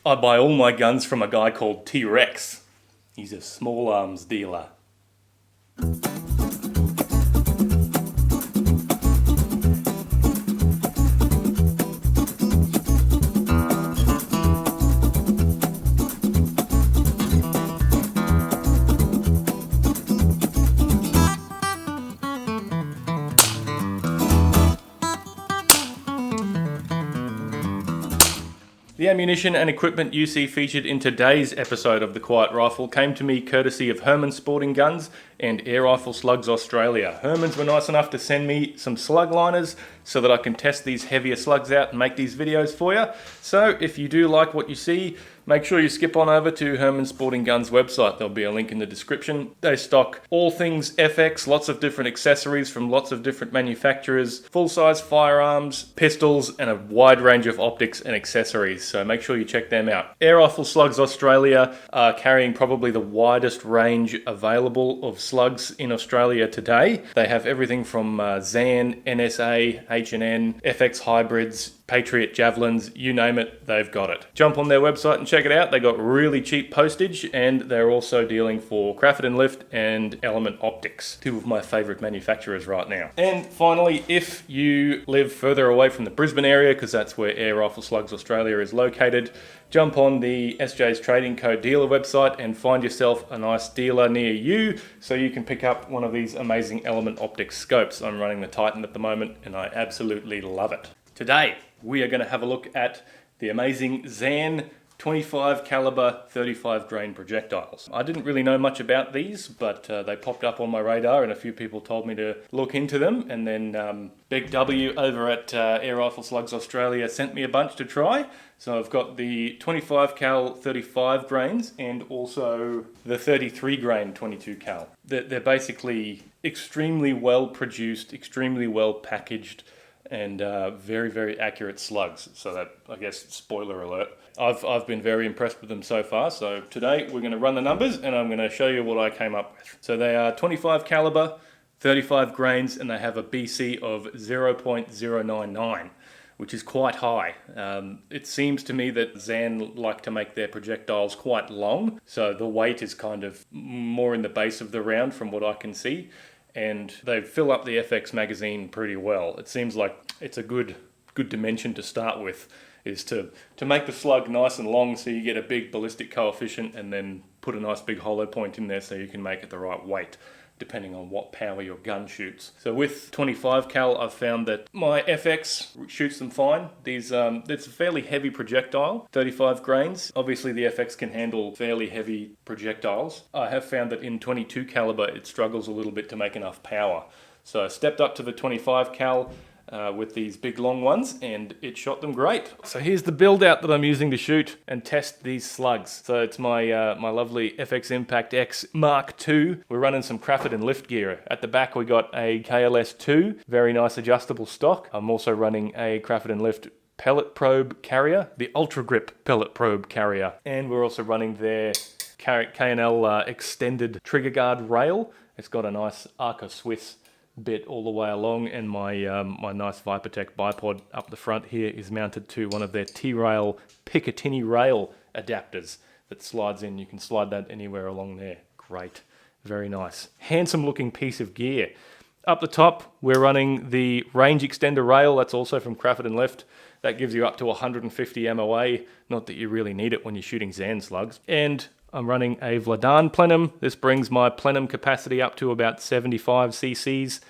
I buy all my guns from a guy called T-Rex. He's a small arms dealer. The ammunition and equipment you see featured in today's episode of The Quiet Rifle came to me courtesy of Hermann Sporting Guns and Air Rifle Slugs Australia. Hermann's were nice enough to send me some slug liners so that I can test these heavier slugs out and make these videos for you. So if you do like what you see, make sure you skip on over to Hermann Sporting Guns website. There'll be a link in the description. They stock all things FX, lots of different accessories from lots of different manufacturers, full-size firearms, pistols, and a wide range of optics and accessories. So make sure you check them out. Air Rifle Slugs Australia are carrying probably the widest range available of slugs in Australia today. They have everything from Zan, NSA, H&N, FX hybrids, Patriot javelins, you name it, they've got it. Jump on their website and check it out. They got really cheap postage, and they're also dealing for Craft and Lift and Element Optics, two of my favorite manufacturers right now. And finally, if you live further away from the Brisbane area, because that's where Air Rifle Slugs Australia is located, jump on the SJs Trading Co dealer website and find yourself a nice dealer near you so you can pick up one of these amazing Element Optics scopes. I'm running the Titan at the moment and I absolutely love it. Today, we are going to have a look at the amazing Zan 25 caliber 35 grain projectiles. I didn't really know much about these, but they popped up on my radar and a few people told me to look into them, and then Big W over at Air Rifle Slugs Australia sent me a bunch to try. So I've got the 25 cal 35 grains and also the 33 grain 22 cal. They're basically extremely well produced, extremely well packaged, and very, very accurate slugs. So that, I guess, spoiler alert. I've been very impressed with them so far. So today we're going to run the numbers and I'm going to show you what I came up with. So they are 25 caliber, 35 grains, and they have a BC of 0.099, which is quite high. It seems to me that Zan like to make their projectiles quite long. So the weight is kind of more in the base of the round from what I can see. And they fill up the FX magazine pretty well. It seems like it's a good dimension to start with, is to make the slug nice and long so you get a big ballistic coefficient, and then put a nice big hollow point in there so you can make it the right weight, depending on what power your gun shoots. So with 25 cal, I've found that my FX shoots them fine. It's a fairly heavy projectile, 35 grains. Obviously the FX can handle fairly heavy projectiles. I have found that in 22 caliber, it struggles a little bit to make enough power. So I stepped up to the 25 cal with these big long ones, and it shot them great. So here's the build out that I'm using to shoot and test these slugs. So it's my my lovely FX Impact X Mark II. We're running some Craft and Lift gear. At the back we got a KLS 2, very nice adjustable stock. I'm also running a Craft and Lift pellet probe carrier, the Ultra Grip pellet probe carrier, and we're also running their K&L extended trigger guard rail. It's got a nice Arca Swiss bit all the way along, and my my nice Vipertech bipod up the front here is mounted to one of their T-Rail Picatinny rail adapters that slides in. You can slide that anywhere along there. Great, very nice, handsome looking piece of gear. Up the top we're running the range extender rail. That's also from Craft and Lift. That gives you up to 150 MOA, not that you really need it when you're shooting Zan slugs. And I'm running a Vladan plenum. This brings my plenum capacity up to about 75 cc's,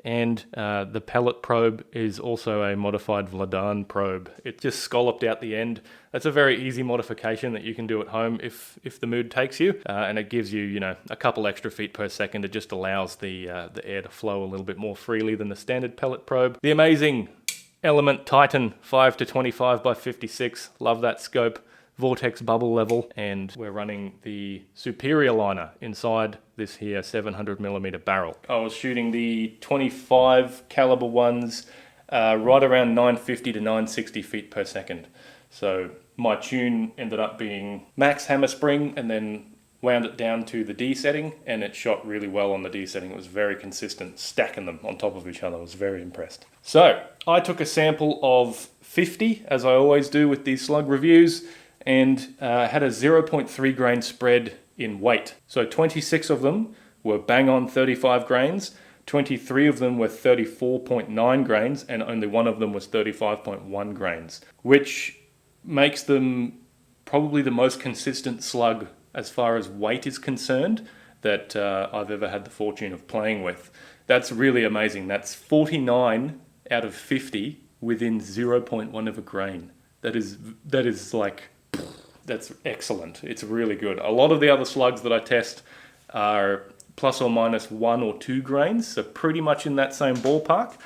and the pellet probe is also a modified Vladan probe. It just scalloped out the end. That's a very easy modification that you can do at home if the mood takes you, and it gives you, you know, a couple extra feet per second. It just allows the air to flow a little bit more freely than the standard pellet probe. The amazing Element Titan 5 to 25 by 56. Love that scope. Vortex bubble level, and we're running the Superior liner inside this here 700mm barrel. I was shooting the 25 caliber ones right around 950 to 960 feet per second. So my tune ended up being max hammer spring, and then wound it down to the D setting, and it shot really well on the D setting. It was very consistent, stacking them on top of each other. I was very impressed. So I took a sample of 50, as I always do with these slug reviews, and had a 0.3 grain spread in weight. So 26 of them were bang on 35 grains, 23 of them were 34.9 grains, and only one of them was 35.1 grains, which makes them probably the most consistent slug as far as weight is concerned that I've ever had the fortune of playing with. That's really amazing. That's 49 out of 50 within 0.1 of a grain. That is like, that's excellent. It's really good. A lot of the other slugs that I test are plus or minus 1 or 2 grains, so pretty much in that same ballpark,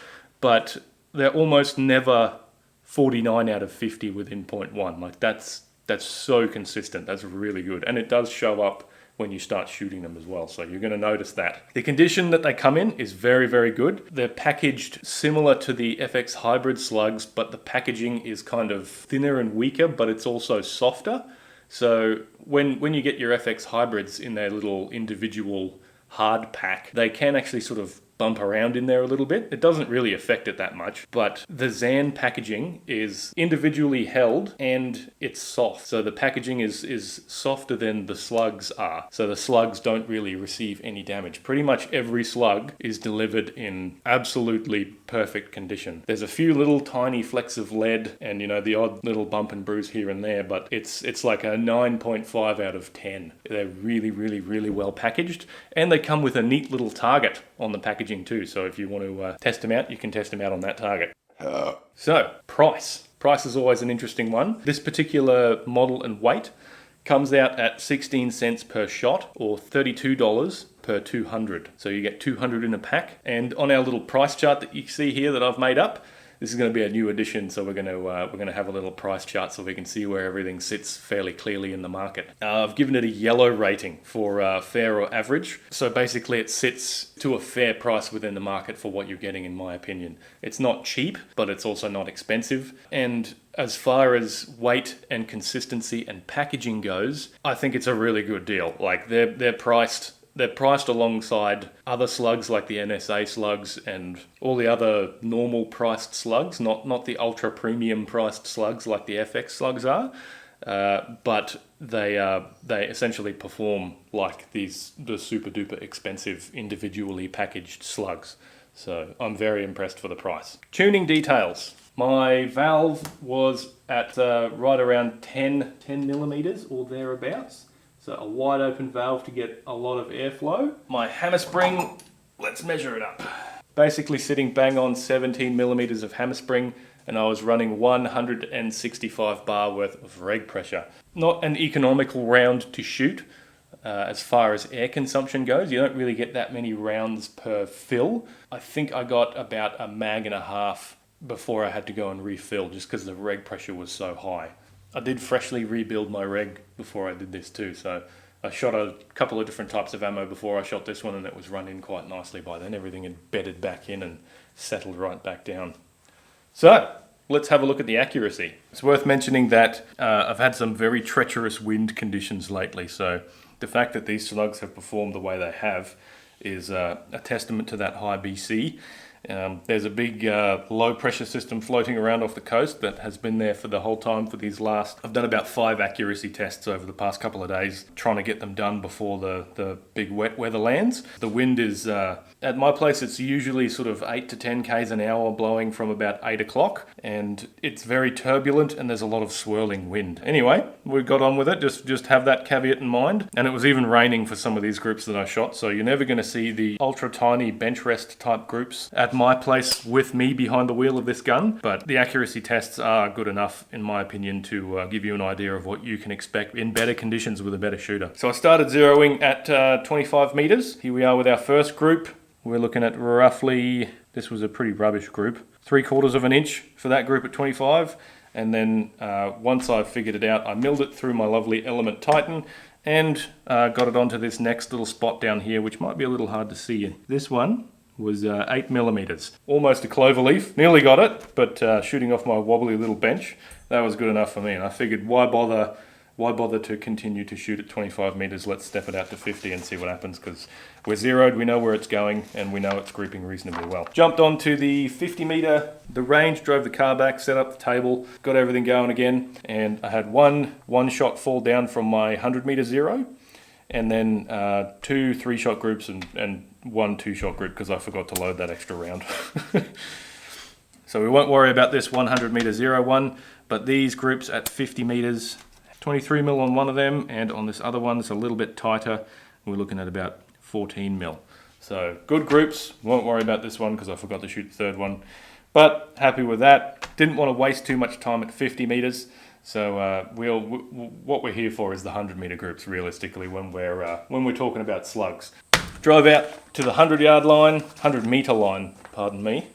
but they're almost never 49 out of 50 within 0.1. Like that's so consistent. That's really good. And it does show up when you start shooting them as well, so you're going to notice that. The condition that they come in is very, very good. They're packaged similar to the FX hybrid slugs, but the packaging is kind of thinner and weaker, but it's also softer. So when you get your FX hybrids in their little individual hard pack, they can actually sort of bump around in there a little bit. It doesn't really affect it that much, but the Zan packaging is individually held and it's soft. So the packaging is softer than the slugs are. So the slugs don't really receive any damage. Pretty much every slug is delivered in absolutely perfect condition. There's a few little tiny flecks of lead and, you know, the odd little bump and bruise here and there, but it's like a 9.5 out of 10. They're really, really, really well packaged, and they come with a neat little target on the packaging too, so if you want to test them out, you can test them out on that target. So, price. Price is always an interesting one. This particular model and weight comes out at 16 cents per shot, or $32 per 200. So you get 200 in a pack, and on our little price chart that you see here that I've made up, this is going to be a new addition, so we're going to have a little price chart so we can see where everything sits fairly clearly in the market. I've given it a yellow rating for fair or average. So basically it sits to a fair price within the market for what you're getting, in my opinion. It's not cheap, but it's also not expensive. And as far as weight and consistency and packaging goes, I think it's a really good deal. Like they're priced alongside other slugs like the NSA slugs and all the other normal priced slugs, not the ultra premium priced slugs like the FX slugs are, but they essentially perform like the super duper expensive individually packaged slugs. So I'm very impressed for the price. Tuning details. My valve was at right around 10 millimeters or thereabouts. So a wide open valve to get a lot of airflow. My hammer spring, let's measure it up. Basically sitting bang on 17 millimeters of hammer spring, and I was running 165 bar worth of reg pressure. Not an economical round to shoot as far as air consumption goes. You don't really get that many rounds per fill. I think I got about a mag and a half before I had to go and refill just because the reg pressure was so high. I did freshly rebuild my reg before I did this too, so I shot a couple of different types of ammo before I shot this one, and it was run in quite nicely by then. Everything had bedded back in and settled right back down. So, let's have a look at the accuracy. It's worth mentioning that I've had some very treacherous wind conditions lately, so the fact that these slugs have performed the way they have is a testament to that high BC. There's a big low pressure system floating around off the coast that has been there for the whole time for these I've done about 5 accuracy tests over the past couple of days, trying to get them done before the big wet weather lands. The wind is, at my place, it's usually sort of 8 to 10 k's an hour blowing from about 8 o'clock, and it's very turbulent and there's a lot of swirling wind. Anyway, we got on with it, just have that caveat in mind. And it was even raining for some of these groups that I shot, so you're never going to see the ultra tiny bench rest type groups at my place with me behind the wheel of this gun, but the accuracy tests are good enough, in my opinion, to give you an idea of what you can expect in better conditions with a better shooter. So I started zeroing at 25 meters. Here we are with our first group. We're looking at roughly, this was a pretty rubbish group, 3/4 of an inch for that group at 25. And then once I figured it out, I milled it through my lovely Element Titan and got it onto this next little spot down here, which might be a little hard to see. This one was 8 millimeters. Almost a clover leaf. Nearly got it, but shooting off my wobbly little bench, that was good enough for me. And I figured, why bother why bother to continue to shoot at 25 meters? Let's step it out to 50 and see what happens, because we're zeroed, we know where it's going, and we know it's grouping reasonably well. Jumped onto the 50 meter, the range, drove the car back, set up the table, got everything going again, and I had one shot fall down from my 100 meter zero, and then 2 3-shot groups and 1 2-shot group, because I forgot to load that extra round. So we won't worry about this 100 meter zero one, but these groups at 50 meters, 23 mil on one of them, and on this other one it's a little bit tighter. We're looking at about 14 mil. So good groups, won't worry about this one because I forgot to shoot the third one. But happy with that. Didn't want to waste too much time at 50 meters. So what we're here for is the 100 meter groups realistically when we're talking about slugs. Drove out to the 100 meter line, pardon me.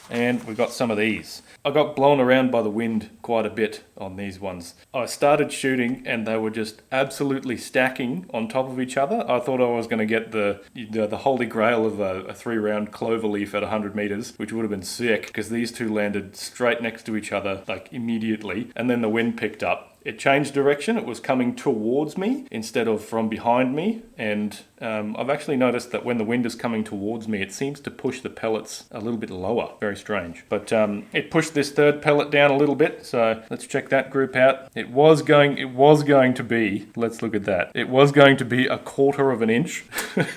And we got some of these. I got blown around by the wind quite a bit on these ones. I started shooting and they were just absolutely stacking on top of each other. I thought I was going to get the holy grail of a 3-round clover leaf at 100 meters, which would have been sick, because these two landed straight next to each other like immediately, and then the wind picked up. It changed direction. It was coming towards me instead of from behind me. And I've actually noticed that when the wind is coming towards me, it seems to push the pellets a little bit lower. Very strange. But it pushed this third pellet down a little bit. So let's check that group out. It was going to be, let's look at that. It was going to be 1/4 of an inch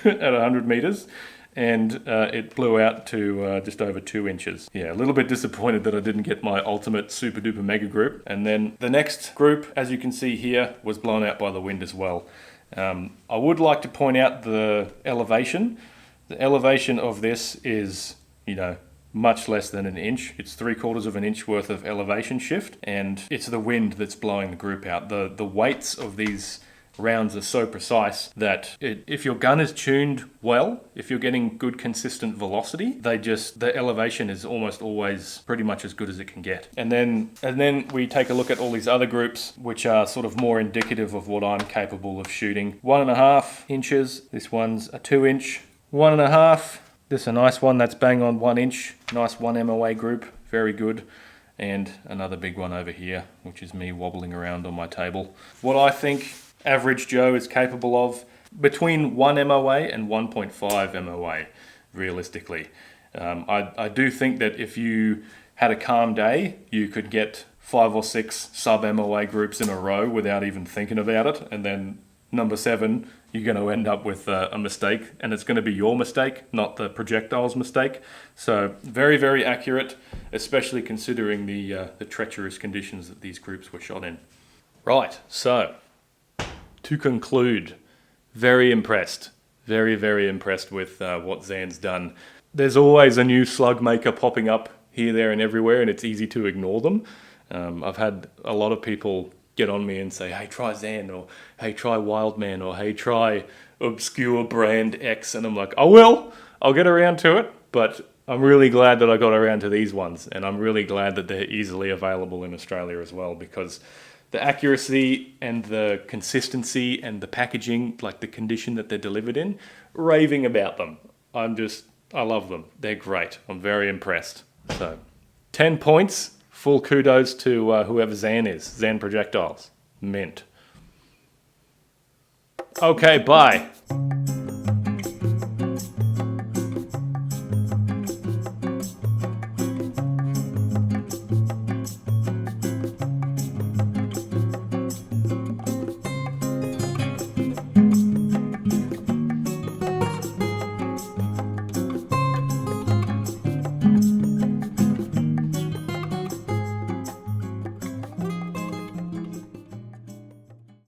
at 100 meters. And it blew out to just over 2 inches. Yeah, a little bit disappointed that I didn't get my ultimate super duper mega group. And then the next group, as you can see here, was blown out by the wind as well. I would like to point out the elevation. The elevation of this is, much less than an inch. It's 3/4 of an inch worth of elevation shift, and it's the wind that's blowing the group out. The weights of these rounds are so precise that if your gun is tuned well, if you're getting good consistent velocity, the elevation is almost always pretty much as good as it can get. And then we take a look at all these other groups, which are sort of more indicative of what I'm capable of shooting. 1.5 inches. This one's a 2 inch. 1.5. This is a nice one that's bang on 1 inch. Nice 1 MOA group. Very good. And another big one over here, which is me wobbling around on my table. What I think average Joe is capable of between 1 MOA and 1.5 MOA, realistically. I do think that if you had a calm day, you could get 5 or 6 sub MOA groups in a row without even thinking about it. And then number 7, you're going to end up with a mistake, and it's going to be your mistake, not the projectile's mistake. So very, very accurate, especially considering the treacherous conditions that these groups were shot in. Right, so to conclude, very impressed. Very, very impressed with what Zan's done. There's always a new slug maker popping up here, there, and everywhere, and it's easy to ignore them. I've had a lot of people get on me and say, hey, try Zan, or hey, try Wildman, or hey, try obscure brand X, and I'm like, I will. I'll get around to it, but I'm really glad that I got around to these ones, and I'm really glad that they're easily available in Australia as well, because the accuracy and the consistency and the packaging, like the condition that they're delivered in, raving about them. I love them. They're great. I'm very impressed. So 10 points, full kudos to whoever Zan is. Zan Projectiles. Mint. Okay, bye.